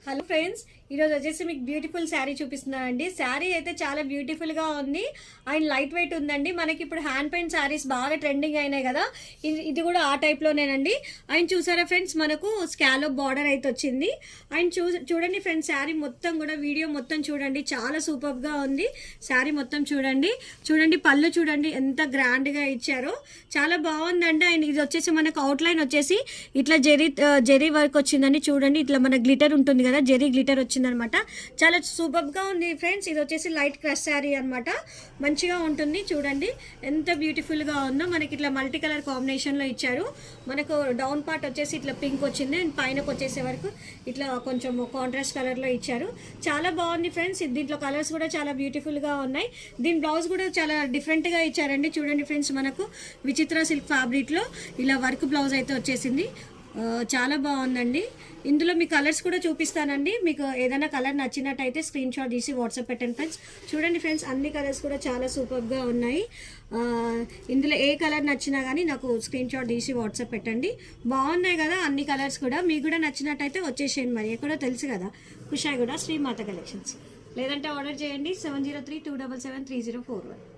Hello friends, ఈరోజు వచ్చేసి మీకు బ్యూటిఫుల్ శారీ చూపిస్తున్నానండి. శారీ అయితే చాలా బ్యూటిఫుల్గా ఉంది అండ్ లైట్ వెయిట్ ఉందండి. మనకి ఇప్పుడు హ్యాండ్ పెయింట్ శారీస్ బాగా ట్రెండింగ్ అయినాయి కదా, ఇది కూడా ఆ టైప్లోనేనండి. అండ్ చూసారా ఫ్రెండ్స్, మనకు స్కాలోప్ బార్డర్ అయితే వచ్చింది. అండ్ చూడండి ఫ్రెండ్స్, శారీ మొత్తం కూడా వీడియో మొత్తం చూడండి, చాలా సూపర్గా ఉంది. శారీ మొత్తం చూడండి పళ్ళు చూడండి ఎంత గ్రాండ్గా ఇచ్చారో, చాలా బాగుందండి. అండ్ ఇది వచ్చేసి మనకు అవుట్లైన్ వచ్చేసి ఇట్లా జెరీ వర్క్ వచ్చిందండి. చూడండి, ఇట్లా మన గ్లిటర్ ఉంటుంది కదా, జెరీ గ్లిటర్ వచ్చిందనమాట. చాలా సూపర్గా ఉంది ఫ్రెండ్స్. ఇది వచ్చేసి లైట్ క్రష్ శారీ అనమాట, మంచిగా ఉంటుంది. చూడండి ఎంత బ్యూటిఫుల్గా ఉందో. మనకి ఇట్లా మల్టీ కలర్ కాంబినేషన్లో ఇచ్చారు. మనకు డౌన్ పార్ట్ వచ్చేసి ఇట్లా పింక్ వచ్చింది అండ్ పైనకు వచ్చేసే వరకు ఇట్లా కొంచెం కాంట్రాస్ట్ కలర్లో ఇచ్చారు. చాలా బాగుంది ఫ్రెండ్స్. దీంట్లో కలర్స్ కూడా చాలా బ్యూటిఫుల్గా ఉన్నాయి. దీని బ్లౌజ్ కూడా చాలా డిఫరెంట్గా ఇచ్చారండి. చూడండి ఫ్రెండ్స్, మనకు విచిత్ర సిల్క్ ఫ్యాబ్రిక్లో ఇలా వర్క్ బ్లౌజ్ అయితే వచ్చేసింది. చాలా బాగుందండి. ఇందులో మీ కలర్స్ కూడా చూపిస్తానండి. మీకు ఏదైనా కలర్ నచ్చినట్టయితే స్క్రీన్ షాట్ తీసి వాట్సాప్ పెట్టండి ఫ్రెండ్స్. చూడండి ఫ్రెండ్స్, అన్ని కలర్స్ కూడా చాలా సూపర్గా ఉన్నాయి. ఇందులో ఏ కలర్ నచ్చినా కానీ నాకు స్క్రీన్ షాట్ తీసి వాట్సాప్ పెట్టండి. బాగున్నాయి కదా అన్ని కలర్స్ కూడా. మీకు కూడా నచ్చినట్టయితే వచ్చేసేయండి. మరి ఎక్కడో తెలుసు కదా, కుషాయిగూడ శ్రీమాత కలెక్షన్స్. లేదంటే ఆర్డర్ చేయండి 7032773041.